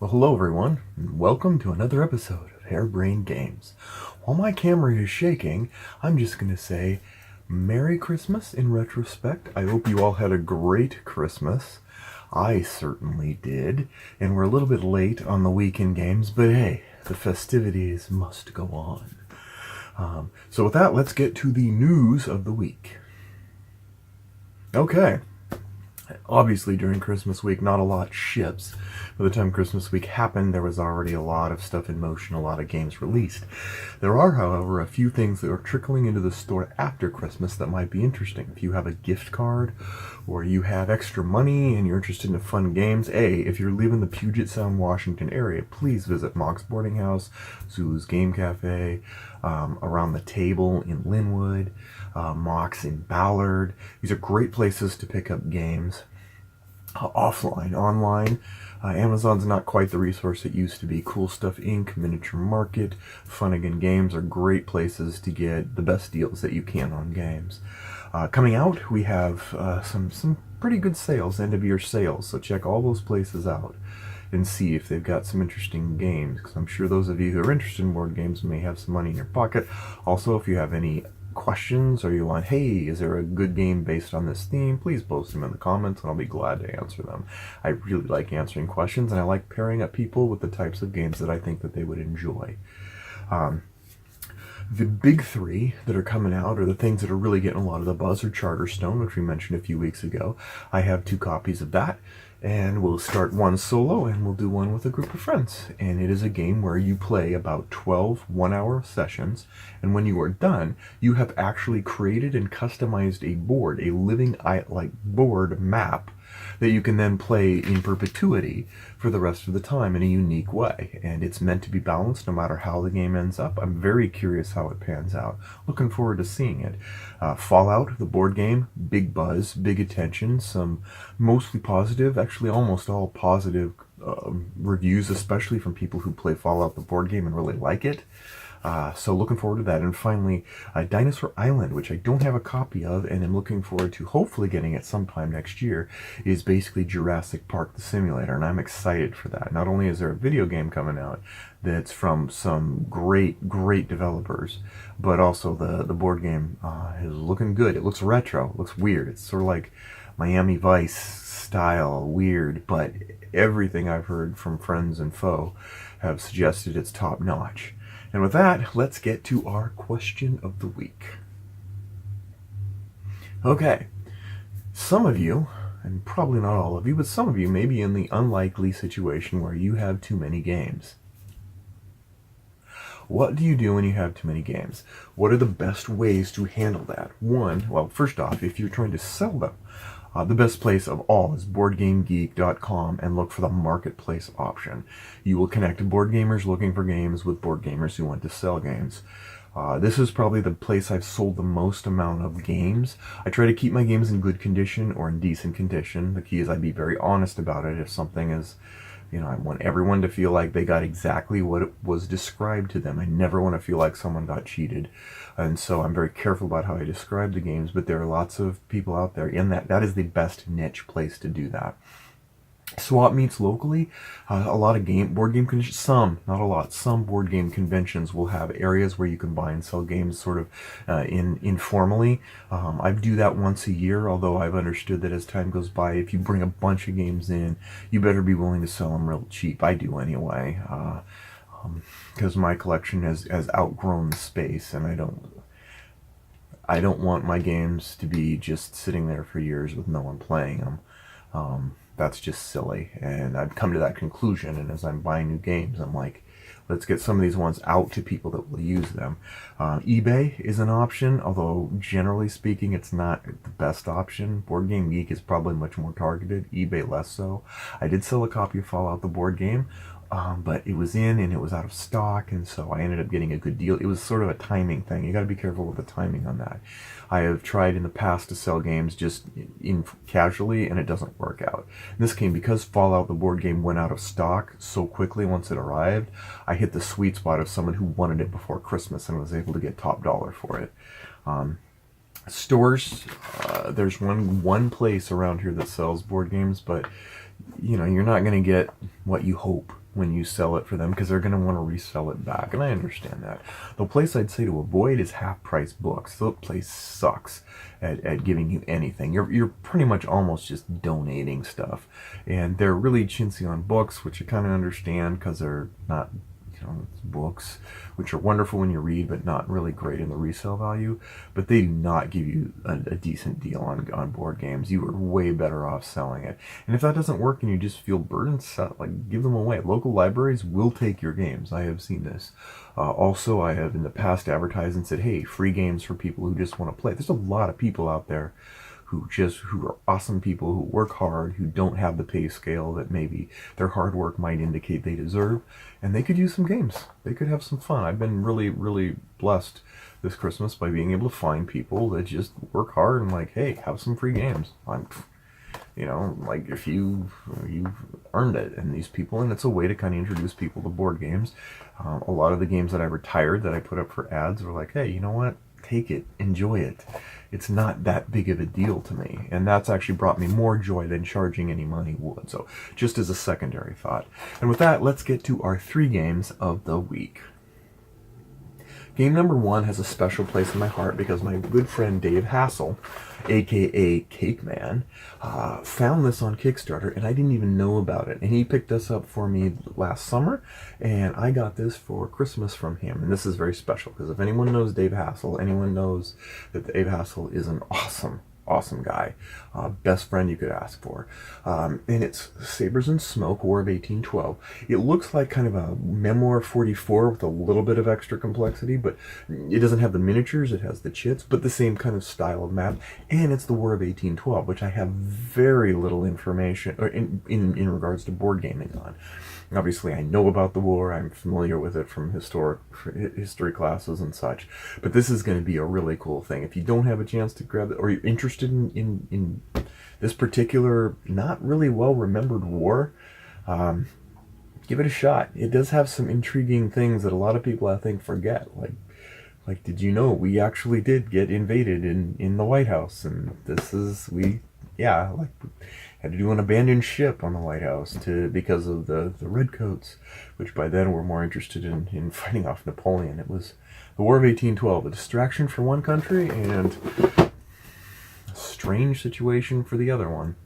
Well, hello everyone, and welcome to another episode of Harebrained Games. While my camera is shaking, I'm just going to say Merry Christmas in retrospect. I hope you all had a great Christmas. I certainly did, and we're a little bit late on the weekend games, but hey, the festivities must go on. So with that, let's get to the news of the week. Okay. Obviously, during Christmas week, not a lot ships. By the time Christmas week happened, there was already a lot of stuff in motion, a lot of games released. There are, however, a few things that are trickling into the store after Christmas that might be interesting. If you have a gift card, or you have extra money and you're interested in fun games, if you're leaving the Puget Sound, Washington area, please visit Mox Boarding House, Zulu's Game Cafe, Around the Table in Linwood, Mox in Ballard. These are great places to pick up games. Offline. Online, Amazon's not quite the resource it used to be. Cool Stuff Inc., Miniature Market, Funnigan Games are great places to get the best deals that you can on games. Coming out, we have some pretty good sales, end of year sales, so check all those places out and see if they've got some interesting games, because I'm sure those of you who are interested in board games may have some money in your pocket. Also, if you have any questions or you want, hey, is there a good game based on this theme, please post them in the comments and I'll be glad to answer them. I really like answering questions, and I like pairing up people with the types of games that I think that they would enjoy. The big three that are coming out are the things that are really getting a lot of the buzz, are Charterstone, which we mentioned a few weeks ago. I have 2 copies of that, and we'll start one solo and we'll do one with a group of friends. And it is a game where you play about 12 one-hour sessions, and when you are done, you have actually created and customized a board, a living like board map that you can then play in perpetuity for the rest of the time in a unique way. And it's meant to be balanced no matter how the game ends up. I'm very curious how it pans out. Looking forward to seeing it. Fallout, the board game, big buzz, big attention, some mostly positive, actually almost all positive reviews, especially from people who play Fallout the board game and really like it. So looking forward to that. And finally, Dinosaur Island, which I don't have a copy of and am looking forward to hopefully getting it sometime next year, is basically Jurassic Park the simulator, and I'm excited for that. Not only is there a video game coming out that's from some great developers, but also the board game is looking good. It looks retro, it looks weird. It's sort of like Miami Vice style weird, but everything I've heard from friends and foe have suggested it's top notch. And with that, let's get to our question of the week. Okay, some of you, and probably not all of you, but some of you may be in the unlikely situation where you have too many games. What do you do when you have too many games? What are the best ways to handle that? Well, first off, if you're trying to sell them, the best place of all is BoardGameGeek.com, and look for the marketplace option. You will connect board gamers looking for games with board gamers who want to sell games. This is probably the place I've sold the most amount of games. I try to keep my games in good condition or in decent condition. The key is I'd be very honest about it. If something is, I want everyone to feel like they got exactly what it was described to them. I never want to feel like someone got cheated. And so I'm very careful about how I describe the games, but there are lots of people out there in that is the best niche place to do that. Swap meets locally, a lot of board game conventions, not a lot, some board game conventions will have areas where you can buy and sell games sort of informally. I do that once a year, although I've understood that as time goes by, if you bring a bunch of games in, you better be willing to sell them real cheap. I do anyway, because my collection has outgrown the space, and I don't want my games to be just sitting there for years with no one playing them. That's just silly, and I've come to that conclusion, and as I'm buying new games, I'm like, let's get some of these ones out to people that will use them. eBay is an option, although generally speaking it's not the best option. Board Game Geek is probably much more targeted, eBay less so. I did sell a copy of Fallout the board game, but it was in and it was out of stock, and so I ended up getting a good deal. It was sort of a timing thing. You got to be careful with the timing on that. I have tried in the past to sell games just in casually, and it doesn't work out. In this game, because Fallout the board game went out of stock so quickly once it arrived, I hit the sweet spot of someone who wanted it before Christmas and was able to get top dollar for it. Stores, there's one place around here that sells board games, but you're not going to get what you hope when you sell it for them because they're going to want to resell it back, and I understand that. The place I'd say to avoid is Half Price Books. The place sucks at giving you anything. You're pretty much almost just donating stuff, and they're really chintzy on books, which I kind of understand because they're not, it's books, which are wonderful when you read, but not really great in the resale value. But they do not give you a decent deal on board games. You are way better off selling it. And if that doesn't work and you just feel burdened, give them away. Local libraries will take your games. I have seen this. Also, I have in the past advertised and said, hey, free games for people who just want to play. There's a lot of people out there who are awesome people, who work hard, who don't have the pay scale that maybe their hard work might indicate they deserve, and they could use some games. They could have some fun. I've been really, really blessed this Christmas by being able to find people that just work hard and like, hey, have some free games. If you've earned it, and these people, and it's a way to kind of introduce people to board games. A lot of the games that I retired that I put up for ads were like, hey, you know what? Take it, enjoy it. It's not that big of a deal to me, and that's actually brought me more joy than charging any money would. So just as a secondary thought. And with that, let's get to our 3 games of the week. Game number 1 has a special place in my heart because my good friend Dave Hassel, aka Cake Man, found this on Kickstarter, and I didn't even know about it. And he picked this up for me last summer, and I got this for Christmas from him. And this is very special because if anyone knows Dave Hassel, anyone knows that Dave Hassel is an awesome guy, best friend you could ask for. And it's Sabers and Smoke, War of 1812. It looks like kind of a Memoir 44 with a little bit of extra complexity, but it doesn't have the miniatures, it has the chits, but the same kind of style of map. And it's the War of 1812, which I have very little information in regards to board gaming on. Obviously, I know about the war. I'm familiar with it from history classes and such. But this is going to be a really cool thing. If you don't have a chance to grab it, or you're interested in this particular, not really well-remembered war, give it a shot. It does have some intriguing things that a lot of people, I think, forget. Like, did you know we actually did get invaded in the White House? And had to do an abandoned ship on the White House because of the Redcoats, which by then were more interested in fighting off Napoleon. It was the War of 1812, a distraction for one country and a strange situation for the other one.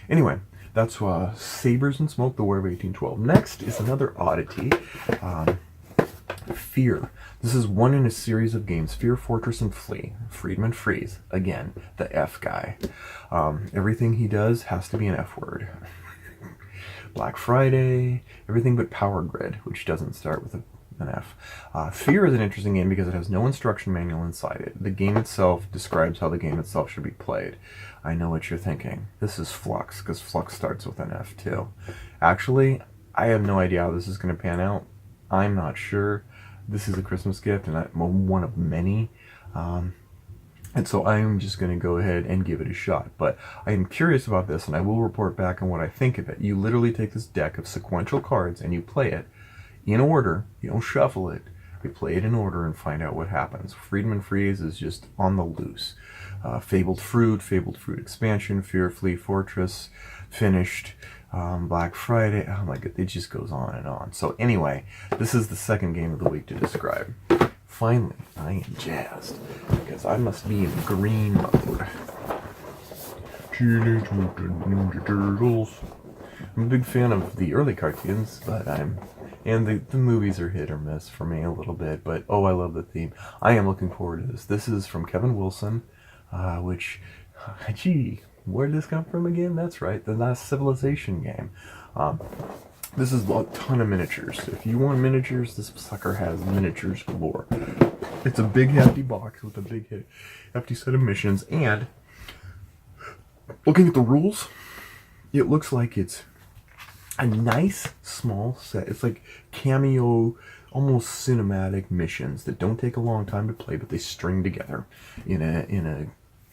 Anyway, that's Sabers and Smoke, the War of 1812. Next is another oddity, Fear. This is one in a series of games, Fear, Fortress, and Flee. Friedman Freeze, again, the F guy. Everything he does has to be an F word. Black Friday, everything but Power Grid, which doesn't start with an F. Fear is an interesting game because it has no instruction manual inside it. The game itself describes how the game itself should be played. I know what you're thinking. This is Flux, because Flux starts with an F too. Actually, I have no idea how this is going to pan out. I'm not sure. This is a Christmas gift, and I'm one of many. And so I'm just going to go ahead and give it a shot. But I am curious about this, and I will report back on what I think of it. You literally take this deck of sequential cards, and you play it in order. You don't shuffle it. You play it in order and find out what happens. Friedman Freeze is just on the loose. Fabled Fruit Expansion, Fear, Flee, Fortress, finished. Black Friday, oh my god, it just goes on and on. So anyway, this is the second game of the week to describe. Finally, I am jazzed, because I must be in green mode. Teenage Mutant Ninja Turtles. I'm a big fan of the early cartoons, and the movies are hit or miss for me a little bit, but oh, I love the theme. I am looking forward to this. This is from Kevin Wilson, where did this come from again? That's right, the Last Civilization game. This is a ton of miniatures. If you want miniatures, this sucker has miniatures galore. It's a big hefty box with a big hefty set of missions, and looking at the rules, it looks like it's a nice small set. It's like cameo, almost cinematic missions that don't take a long time to play, but they string together in a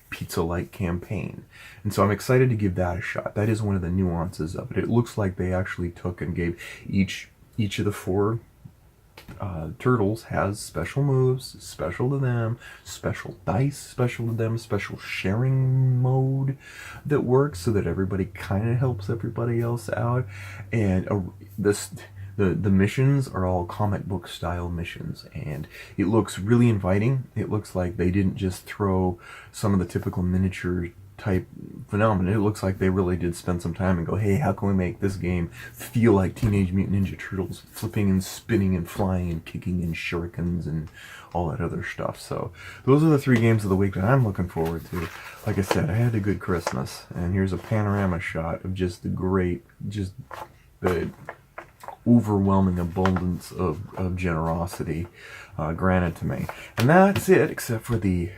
pizza-like campaign. And so I'm excited to give that a shot. That is one of the nuances of it. It looks like they actually took and gave each of the 4 turtles has special moves, special to them, special dice, special to them, special sharing mode that works so that everybody kind of helps everybody else out. And The missions are all comic book style missions, and it looks really inviting. It looks like they didn't just throw some of the typical miniature type phenomenon. It looks like they really did spend some time and go, hey, how can we make this game feel like Teenage Mutant Ninja Turtles, flipping and spinning and flying and kicking and shurikens and all that other stuff. So those are the 3 games of the week that I'm looking forward to. Like I said, I had a good Christmas, and here's a panorama shot of just the overwhelming abundance of generosity granted to me. And that's it, except for the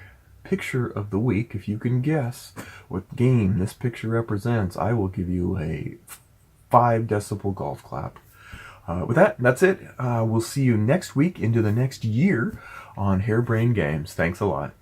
picture of the week. If you can guess what game this picture represents, I will give you a 5 decibel golf clap. With that, that's it. We'll see you next week into the next year on Harebrained Games. Thanks a lot.